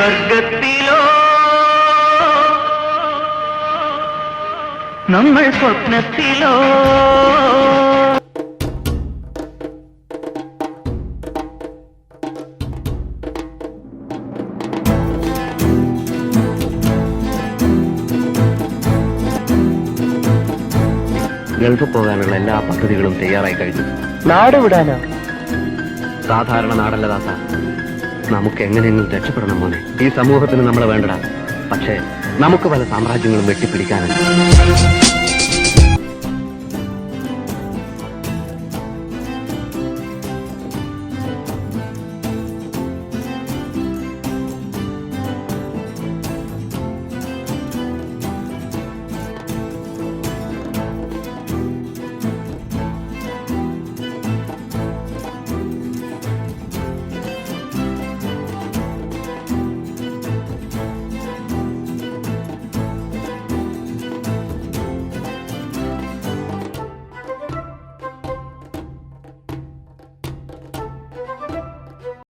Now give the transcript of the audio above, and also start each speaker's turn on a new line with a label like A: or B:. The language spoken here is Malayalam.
A: സ്വർഗത്തിലോ നമ്മൾ സ്വപ്നത്തിലോ.
B: ഗൾഫ് പോകാനുള്ള എല്ലാ പദ്ധതികളും തയ്യാറായി കഴിഞ്ഞു.
C: നാട് വിടാനോ?
B: സാധാരണ നാടല്ല ദാസ. നമുക്ക് എങ്ങനെയെങ്കിലും രക്ഷപ്പെടണം മോനെ. ഈ സമൂഹത്തിന് നമ്മളെ വേണ്ടടാ. പക്ഷേ നമുക്ക് പല സാമ്രാജ്യങ്ങളും വെട്ടിപ്പിടിക്കാനുണ്ട്.